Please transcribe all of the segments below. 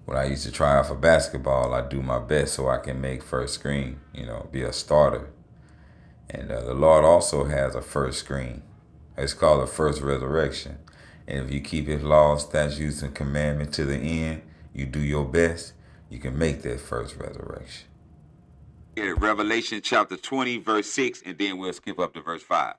when I used to try out for basketball, I do my best so I can make first screen, be a starter. And the Lord also has a first screen. It's called the first resurrection. And if you keep his laws, statutes, and commandments to the end, you do your best, you can make that first resurrection. Revelation chapter 20, verse 6, and then we'll skip up to verse 5.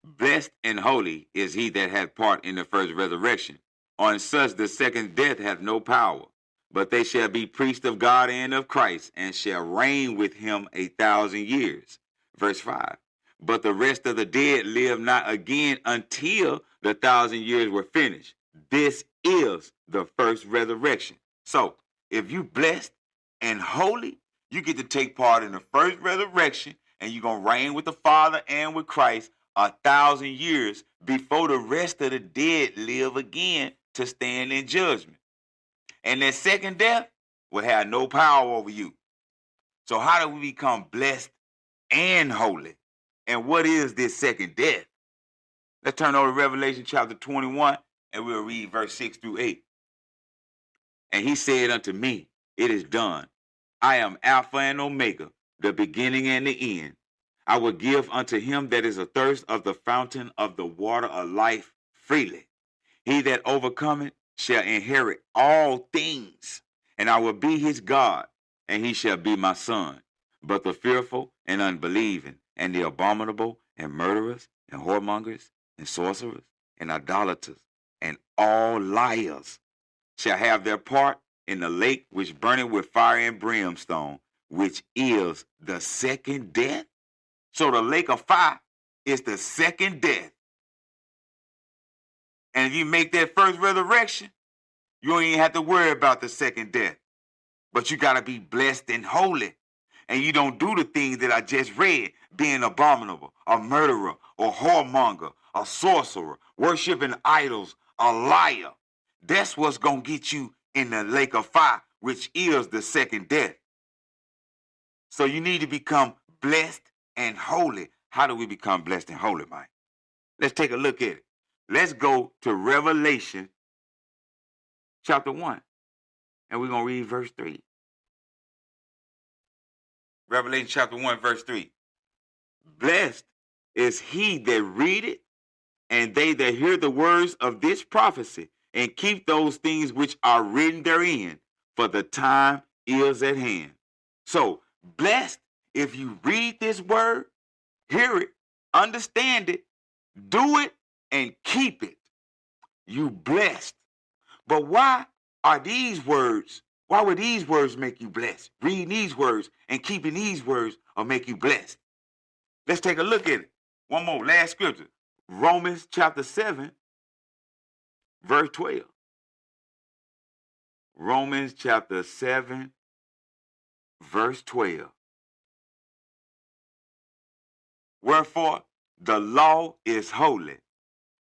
Blessed and holy is he that hath part in the first resurrection. On such the second death hath no power, but they shall be priests of God and of Christ, and shall reign with him 1,000 years. Verse 5. But the rest of the dead live not again until the 1,000 years were finished. This is the first resurrection. So, if you blessed and holy, you get to take part in the first resurrection, and you're going to reign with the Father and with Christ 1,000 years before the rest of the dead live again to stand in judgment. And that second death will have no power over you. So how do we become blessed and holy? And what is this second death? Let's turn over to Revelation chapter 21, and we'll read verse 6 through 8. And he said unto me, it is done. I am Alpha and Omega, the beginning and the end. I will give unto him that is athirst of the fountain of the water of life freely. He that overcometh shall inherit all things, and I will be his God, and he shall be my son. But the fearful and unbelieving, and the abominable, and murderers, and whoremongers, and sorcerers, and idolaters, and all liars shall have their part in the lake which burneth with fire and brimstone, which is the second death. So the lake of fire is the second death. And if you make that first resurrection, you don't even have to worry about the second death. But you got to be blessed and holy. And you don't do the things that I just read, being abominable, a murderer, or whoremonger, a sorcerer, worshiping idols, a liar. That's what's going to get you in the lake of fire, which is the second death. So you need to become blessed and holy. How do we become blessed and holy, Mike? Let's take a look at it. Let's go to Revelation chapter 1, and we're going to read verse 3. Revelation chapter 1, verse 3. Blessed is he that readeth, and they that hear the words of this prophecy, and keep those things which are written therein, for the time is at hand. So, blessed if you read this word, hear it, understand it, do it, and keep it. You blessed. But why would these words make you blessed? Reading these words and keeping these words will make you blessed. Let's take a look at it. One more, last scripture. Romans chapter 7, verse 12. Romans chapter 7, verse 12. Wherefore, the law is holy,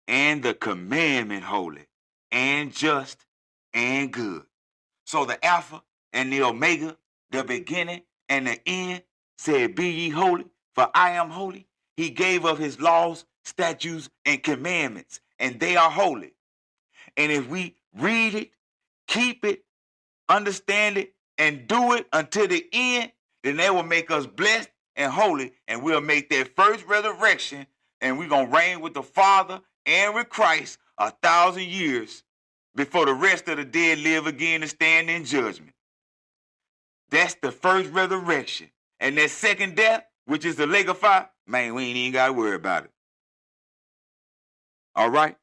and the commandment holy, and just, and good. So the Alpha and the Omega, the beginning and the end, said, be ye holy, for I am holy. He gave of his laws, statutes, and commandments, and they are holy. And if we read it, keep it, understand it, and do it until the end, then that will make us blessed and holy, and we'll make that first resurrection, and we're going to reign with the Father and with Christ 1,000 years before the rest of the dead live again and stand in judgment. That's the first resurrection. And that second death, which is the lake of fire, man, we ain't even got to worry about it. All right?